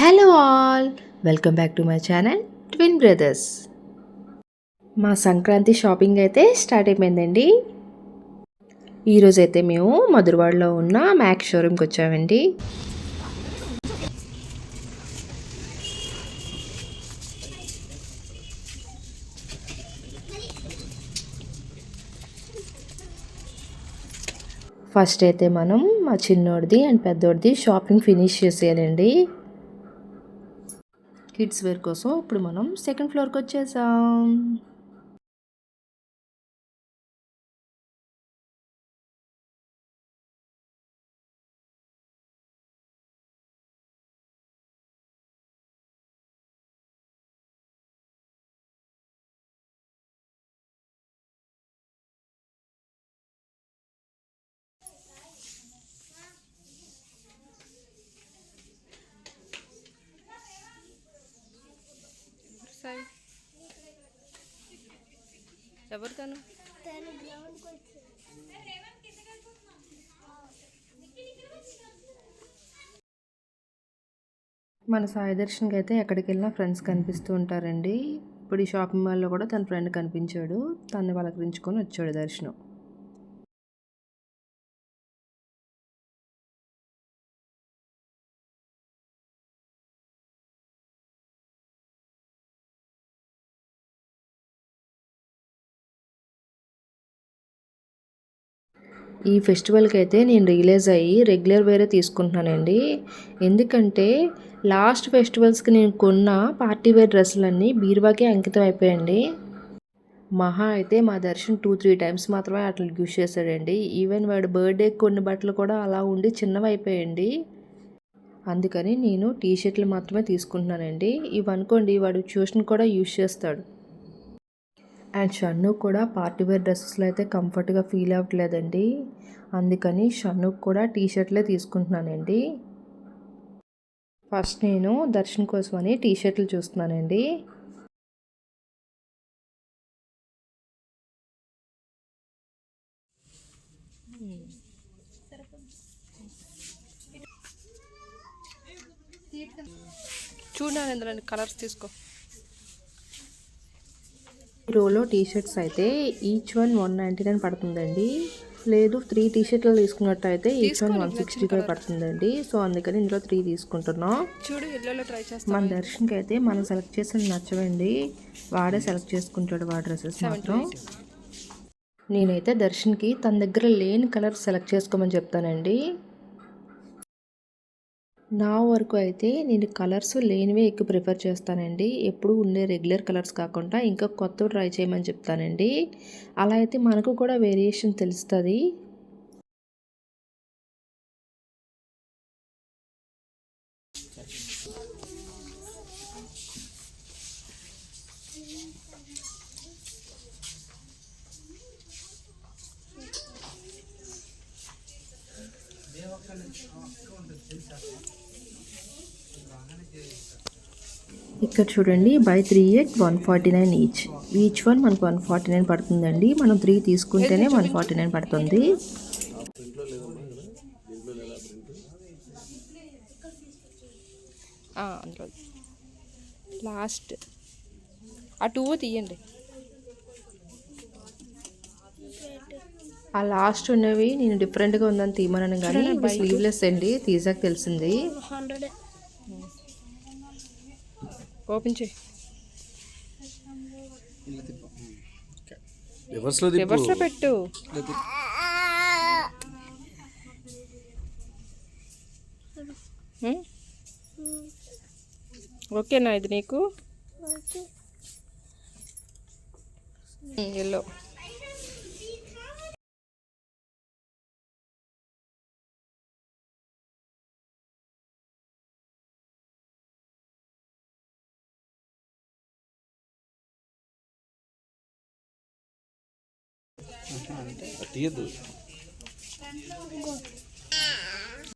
Hello all, welcome back to my channel twin brothers. మా Sankranti shopping అయితే start అయిపోయిందండి. ఈరోజైతే మేము మధురవాడలో ఉన్న మ్యాక్స్ షోరూమ్కి వచ్చామండి. ఫస్ట్ అయితే మనం మా చిన్నోడిది అండ్ పెద్దోడిది షాపింగ్ ఫినిష్ చేసేయాలండి. కిడ్స్ వేర్ కోసం ఇప్పుడు మనం సెకండ్ ఫ్లోర్కి వచ్చేసాం. ఎవరు తను? మన సాయి దర్శన్కి అయితే ఎక్కడికి వెళ్ళినా ఫ్రెండ్స్ కనిపిస్తూ ఉంటారండి. ఇప్పుడు ఈ షాపింగ్ మాల్లో కూడా తన ఫ్రెండ్ కనిపించాడు. తన్ని పలకరించుకొని వచ్చాడు దర్శనం. ఈ ఫెస్టివల్కి అయితే నేను రియలైజ్ అయ్యి రెగ్యులర్ వేరే తీసుకుంటున్నానండి. ఎందుకంటే లాస్ట్ ఫెస్టివల్స్కి నేను కొన్న పార్టీ వేర్ డ్రెస్సులన్నీ బీరువాకే అంకితం అయిపోయాయండి. మహా అయితే మా దర్శన్ 2-3 టైమ్స్ మాత్రమే అట్లా యూస్ చేశాడండి. ఈవెన్ వాడు బర్త్డేకి కొన్ని బట్టలు కూడా అలా ఉండి చిన్నవి అయిపోయాయండి. అందుకని నేను టీ షర్ట్లు మాత్రమే తీసుకుంటున్నానండి. ఇవి అనుకోండి వాడు ట్యూషన్ కూడా యూస్ చేస్తాడు. అండ్ షన్ను కూడా పార్టీ వేర్ డ్రెస్సెస్లో అయితే కంఫర్ట్గా ఫీల్ అవ్వట్లేదండి. అందుకని షన్నుకు కూడా టీ షర్ట్లే తీసుకుంటున్నానండి. ఫస్ట్ నేను దర్శన్ కోసమని టీ షర్ట్లు చూస్తున్నానండి. చూడండి ఇందులో కలర్స్ తీసుకో. రోలో టీ షర్ట్స్ అయితే ఈచ్ వన్ 199 పడుతుందండి. లేదు 3 టీ షర్ట్లు తీసుకున్నట్టు అయితే ఈచ్ వన్ 165 పడుతుందండి. సో అందుకని ఇందులో 3 తీసుకుంటున్నాం. చూడు ఎల్లోలో ట్రై చేస్తాం. మన దర్శన్కి అయితే మనం సెలెక్ట్ చేసిన నచ్చవండి. వాడే సెలెక్ట్ చేసుకుంటాడు వాడి డ్రెస్సెస్ మాత్రం. నేనైతే దర్శన్కి తన దగ్గర లేని కలర్ సెలెక్ట్ చేసుకోమని చెప్తానండి. నా వరకు అయితే నేను కలర్స్ లేనివే ఎక్కువ ప్రిఫర్ చేస్తానండి. ఎప్పుడు ఉండే రెగ్యులర్ కలర్స్ కాకుండా ఇంకా కొత్తవి ట్రై చేయమని చెప్తానండి. అలా అయితే మనకు కూడా వేరియేషన్ తెలుస్తుంది. ఇక్కడ చూడండి బై 3 at 149 ఈచ్ వన్ మనకు 149 పడుతుందండి. మనం 3 తీసుకుంటేనే 149 పడుతుంది. అందులో లాస్ట్ ఆ 2 తీయండి. ఆ లాస్ట్ ఉన్నవి నేను డిఫరెంట్గా ఉందని తీయమన్నాను కానీ స్లీవ్లెస్ అండి. తీసాక తెలిసింది. ఓపెన్ చేయి. రివర్స్లో పెట్టు. ఓకేనా ఇది నీకు? ఎల్లో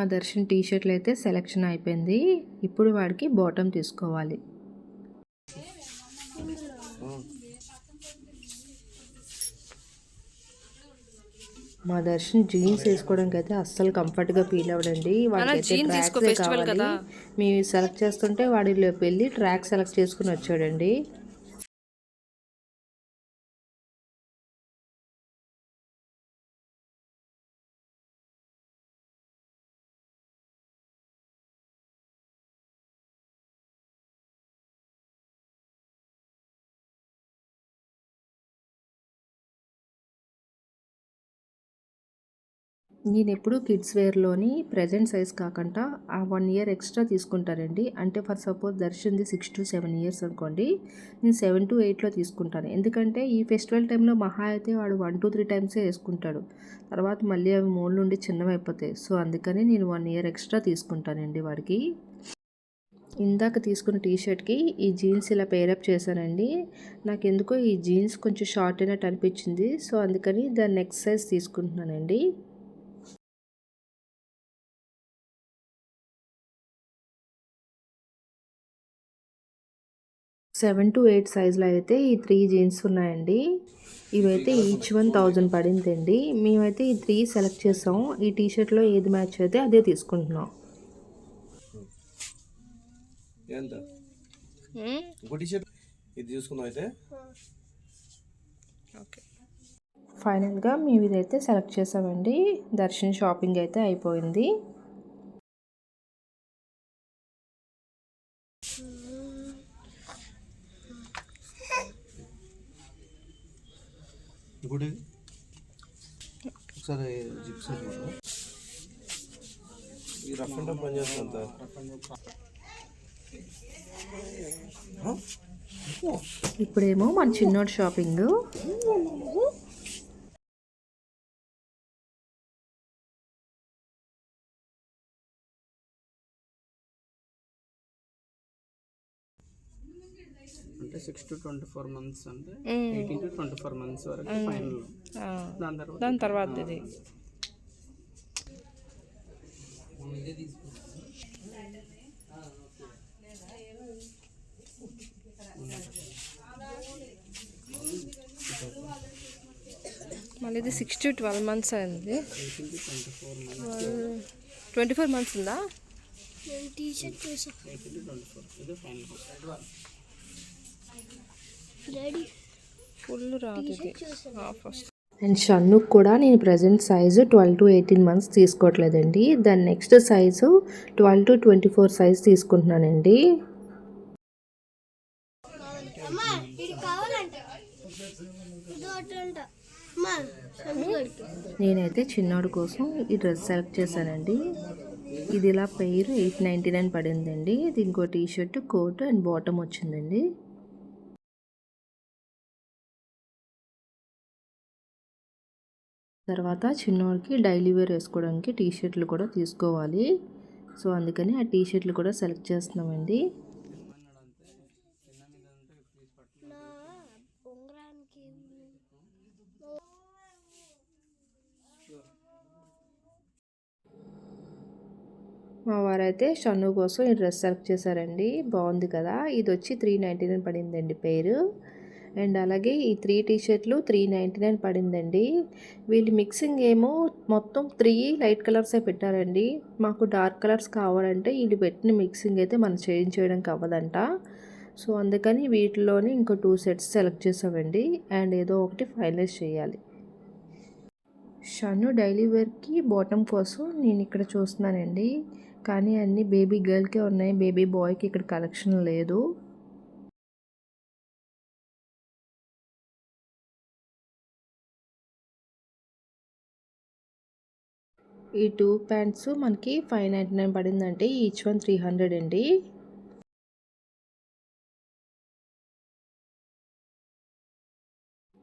ఆ దర్శన్ టీ షర్ట్లు అయితే సెలెక్షన్ అయిపోయింది. ఇప్పుడు వాడికి బాటమ్ తీసుకోవాలి. మా దర్శన్ జీన్స్ వేసుకోవడానికి అయితే అస్సలు కంఫర్ట్గా ఫీల్ అవ్వడండి. వాడికైతే జీన్స్ తీసుకో, ట్రాక్సే ఫెస్టివల్ కావాలి. కదా. మేము సెలెక్ట్ చేస్తుంటే వాడిలోకి వెళ్ళి ట్రాక్ సెలెక్ట్ చేసుకుని వచ్చాడండి. నేను ఎప్పుడు కిడ్స్ వేర్లోని ప్రజెంట్ సైజ్ కాకుండా ఆ 1 ఇయర్ ఎక్స్ట్రా తీసుకుంటానండి. అంటే ఫర్ సపోజ్ దర్శన్ది 6 to 7 ఇయర్స్ అనుకోండి, నేను 7 to 8లో తీసుకుంటాను. ఎందుకంటే ఈ ఫెస్టివల్ టైంలో మహా అయితే వాడు 1 to 3 టైమ్సే వేసుకుంటాడు. తర్వాత మళ్ళీ అవి మూల నుండి చిన్నవైపోతాయి. సో అందుకని నేను 1 ఇయర్ ఎక్స్ట్రా తీసుకుంటానండి వాడికి. ఇందాక తీసుకున్న టీషర్ట్కి ఈ జీన్స్ ఇలా పేరప్ చేశానండి. నాకు ఎందుకో ఈ జీన్స్ కొంచెం షార్ట్ అయినట్టు అనిపించింది. సో అందుకని దాన్ని నెక్స్ట్ సైజ్ తీసుకుంటున్నానండి. 7 to 8 సైజులో అయితే ఈ 3 జీన్స్ ఉన్నాయండి. ఇవైతే ఈచ్ 1000 పడిందండి. మేమైతే ఈ 3 సెలెక్ట్ చేసాం. ఈ టీషర్ట్లో ఏది మ్యాచ్ అయితే అదే తీసుకుంటున్నాం. ఫైనల్గా మేము ఇదైతే సెలెక్ట్ చేసామండి. దర్శన్ షాపింగ్ అయితే అయిపోయింది. ఒకసారి జిప్స్ ఈ రఫ్ అండ్ టఫ్ పని చేస్తుందంత ఇప్పుడేమో మన చిన్నోడు షాపింగ్. అంటే 6 to 24 months అంటే 18 to 24 months వరకు ఫైనల్. దాని తర్వాత ఇది మళ్ళీ ఇది 6 to 12 months అయింది. 24 months ఉందా? టీషర్ట్ చూసా ఇది ఫైనల్ ఫుల్ రాదు ఇది ఫస్ట్. అండ్ షన్నుకు కూడా నేను ప్రజెంట్ సైజు 12 to 18 months తీసుకోవట్లేదండి. దాని నెక్స్ట్ సైజు 12 to 24 సైజ్ తీసుకుంటున్నానండి. నేనైతే చిన్నోడు కోసం ఈ డ్రెస్ సెలెక్ట్ చేశానండి. ఇది ఇలా పెయిర్ 899 పడిందండి. దీనికి T shirt, coat and bottom వచ్చిందండి. తర్వాత చిన్నోడికి డైలీ వేర్ వేసుకోవడానికి టీ షర్ట్లు కూడా తీసుకోవాలి. సో అందుకని ఆ టీ షర్ట్లు కూడా సెలెక్ట్ చేస్తున్నామండి. మా వారైతే షన్ను కోసం ఈ డ్రెస్ సెలెక్ట్ చేశారండి. బాగుంది కదా. ఇది వచ్చి 399 పడిందండి పేరు. అండ్ అలాగే ఈ 3 టీషర్ట్లు 399 పడిందండి. వీళ్ళు మిక్సింగ్ ఏమో మొత్తం 3 లైట్ కలర్సే పెట్టారండి. మాకు డార్క్ కలర్స్ కావాలంటే వీళ్ళు పెట్టిన మిక్సింగ్ అయితే మనం చేంజ్ చేయడానికి అవ్వదంట. సో అందుకని వీటిలోనే ఇంకో 2 సెట్స్ సెలెక్ట్ చేసామండి. అండ్ ఏదో ఒకటి ఫైనలైజ్ చేయాలి. షన్ను డైలీ వేర్కి బాటమ్ కోసం నేను ఇక్కడ చూస్తున్నానండి. కానీ అన్నీ బేబీ గర్ల్కే ఉన్నాయి. బేబీ బాయ్కి ఇక్కడ కలెక్షన్ లేదు. ఈ 2 ప్యాంట్స్ మనకి 599 పడిందంటే ఈచ్ 300 అండి.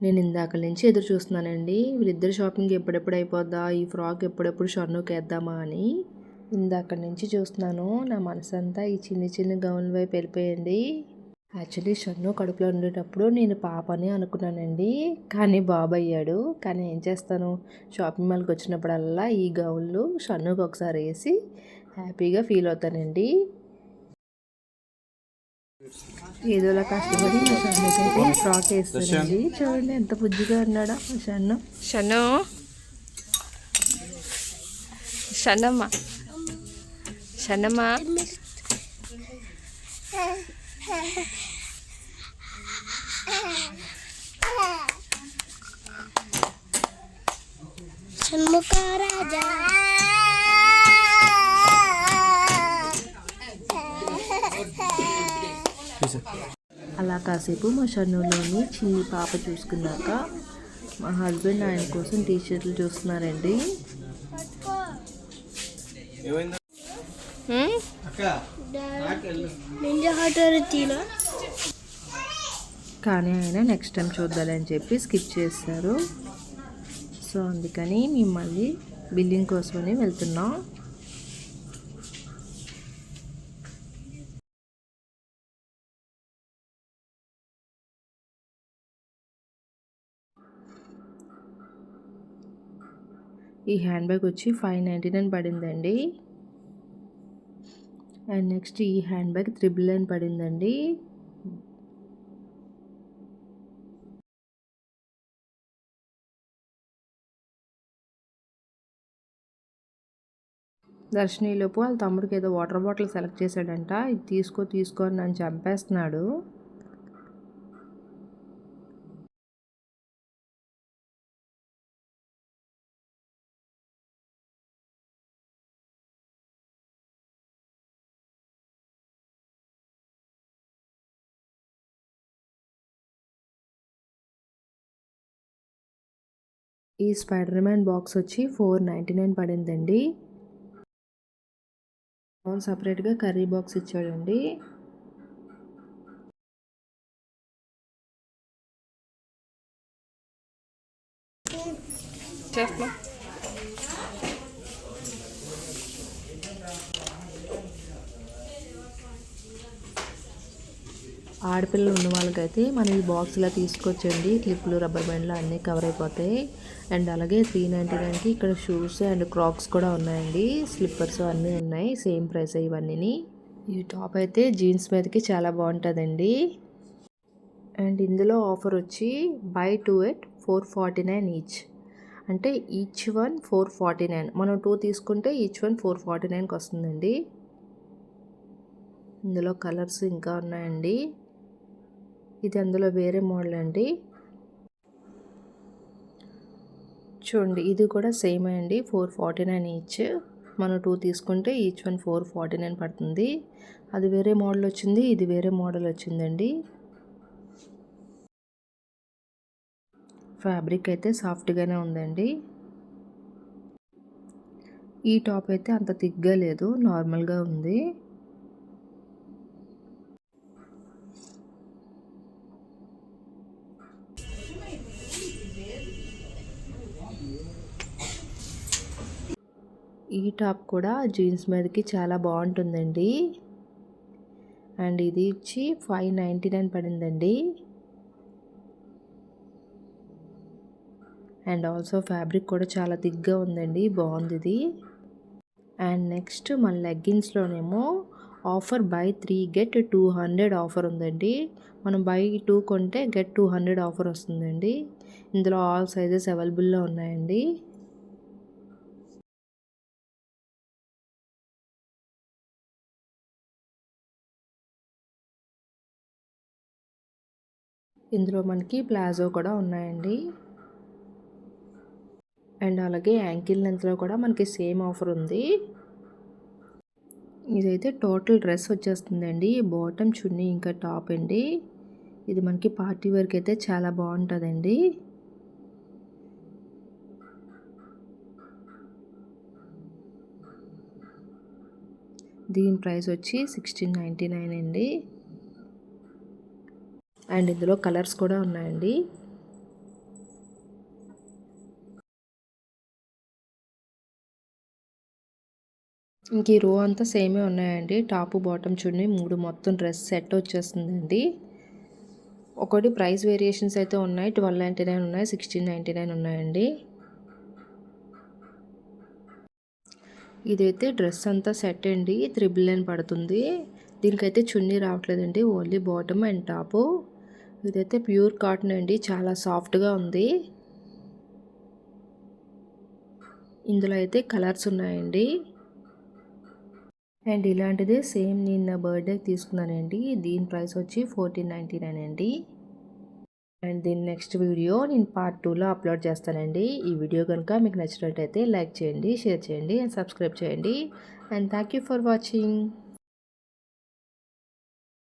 నేను ఇందాక నుంచి ఎదురు చూస్తున్నానండి. వీళ్ళిద్దరు షాపింగ్ ఎప్పుడెప్పుడు అయిపోద్దా, ఈ ఫ్రాక్ ఎప్పుడెప్పుడు షన్నుకి వేద్దామా అని ఇందాక నుంచి చూస్తున్నాను. నా మనసంతా ఈ చిన్న చిన్న గౌన్ల వైపు వెళ్ళిపోయండి. యాక్చువల్లీ షన్ను కడుపులో ఉండేటప్పుడు నేను పాపని అనుకున్నానండి. కానీ బాబు అయ్యాడు. కానీ ఏం చేస్తాను, షాపింగ్ మాల్కి వచ్చినప్పుడల్లా ఈ గౌన్లు షన్నుకి ఒకసారి వేసి హ్యాపీగా ఫీల్ అవుతానండి. ఏదోలా కష్టపడి మా షన్నుకైతే ఫ్రాక్ వేస్తానండి. చూడండి ఎంత బుజ్జిగా ఉన్నాడా మా షన్ను. షన్ను షన్నమ్మ షన్నమ్మ షణ్ముఖ రాజా అలా కాసేపు మా షన్నులోని చిన్ని పాప చూసుకున్నాక మా హస్బెండ్ ఆయన కోసం టీ షర్ట్లు చూస్తున్నారండి. ఏమైంది నింజా హాటర్ తీనా కానీ ఆయన నెక్స్ట్ టైం చూద్దాలని చెప్పి స్కిప్ చేస్తారు. సో అందుకని మేము మళ్ళీ బిల్లింగ్ కోసమని వెళ్తున్నాం. ఈ హ్యాండ్ బ్యాగ్ వచ్చి 599 పడిందండి. అండ్ నెక్స్ట్ ఈ హ్యాండ్ బ్యాగ్ 999 పడిందండి. దర్శనీలోపు వాళ్ళ తమ్ముడికి ఏదో వాటర్ బాటిల్ సెలెక్ట్ చేశాడంట. ఇది తీసుకో అని నన్ను చంపేస్తున్నాడు. ఈ స్పైడర్ మ్యాన్ బాక్స్ వచ్చి 499 పడిందండి. సపరేట్గా కర్రీ బాక్స్ ఇచ్చాడండి. చేస్తున్నా ఆడపిల్లలు ఉన్న వాళ్ళకైతే మనం ఈ బాక్స్ ఇలా తీసుకొచ్చండి. క్లిప్లు, రబ్బర్ బ్యాండ్లు అన్నీ కవర్ అయిపోతాయి. అండ్ అలాగే 399కి ఇక్కడ షూస్ అండ్ క్రాక్స్ కూడా ఉన్నాయండి. స్లిప్పర్స్ అన్నీ ఉన్నాయి. సేమ్ ప్రైస్ ఇవన్నీ. ఈ టాప్ అయితే జీన్స్ మీదకి చాలా బాగుంటుందండి. అండ్ ఇందులో ఆఫర్ వచ్చి buy 2 at 449 ఈచ్. అంటే ఈచ్ వన్ 449. మనం 2 తీసుకుంటే ఈచ్ వన్ 449కి వస్తుందండి. ఇందులో కలర్స్ ఇంకా ఉన్నాయండి. ఇది అందులో వేరే మోడల్ అండి. చూడండి ఇది కూడా సేమ్ అండి. 449 ఈచ్. మనం 2 తీసుకుంటే ఈచ్ వన్ 449 పడుతుంది. అది వేరే మోడల్ వచ్చింది, ఇది వేరే మోడల్ వచ్చిందండి. ఫ్యాబ్రిక్ అయితే సాఫ్ట్గానే ఉందండి. ఈ టాప్ అయితే అంత థిక్గా లేదు, నార్మల్గా ఉంది. ఈ టాప్ కూడా జీన్స్ మీదకి చాలా బాగుంటుందండి. అండ్ ఇది వచ్చి 599 పడిందండి. అండ్ ఆల్సో ఫ్యాబ్రిక్ కూడా చాలా థిక్గా ఉందండి, బాగుంది ఇది. అండ్ నెక్స్ట్ మన లెగ్గిన్స్లోనేమో ఆఫర్ buy 3 get 200 ఆఫర్ ఉందండి. మనం buy 2 కొంటే get 200 ఆఫర్ వస్తుందండి. ఇందులో ఆల్ సైజెస్ అవైలబుల్లో ఉన్నాయండి. ఇందులో మనకి ప్లాజో కూడా ఉన్నాయండి. అండ్ అలాగే యాంకిల్ లెంత్లో కూడా మనకి సేమ్ ఆఫర్ ఉంది. ఇదైతే టోటల్ డ్రెస్ వచ్చేస్తుందండి. బాటమ్, చున్నీ ఇంకా టాప్ అండి. ఇది మనకి పార్టీ వేర్కి అయితే చాలా బాగుంటుందండి. దీని ప్రైస్ వచ్చి 1699 అండి. అండ్ ఇందులో కలర్స్ కూడా ఉన్నాయండి. ఇంక ఈ రో అంతా సేమే ఉన్నాయండి. టాపు, బాటమ్, చున్నీ 3 మొత్తం డ్రెస్ సెట్ వచ్చేస్తుందండి. ఒకటి ప్రైస్ వేరియేషన్స్ అయితే ఉన్నాయి. 1299 ఉన్నాయి, 1699 ఉన్నాయండి. ఇదైతే డ్రెస్ అంతా సెట్ అండి. 399 పడుతుంది. దీనికైతే చున్నీ రావట్లేదండి, ఓన్లీ బాటమ్ అండ్ టాపు. ఇదైతే ప్యూర్ కాటన్ అండి, చాలా సాఫ్ట్గా ఉంది. ఇందులో అయితే కలర్స్ ఉన్నాయండి. అండ్ ఇలాంటిదే సేమ్ నేను నా బర్త్డేకి తీసుకున్నానండి. దీని ప్రైస్ వచ్చి 1499 అండి. అండ్ దీని నెక్స్ట్ వీడియో నేను పార్ట్ 2లో అప్లోడ్ చేస్తానండి. ఈ వీడియో కనుక మీకు నచ్చినట్టయితే లైక్ చేయండి, షేర్ చేయండి అండ్ సబ్స్క్రైబ్ చేయండి. And thank you for watching.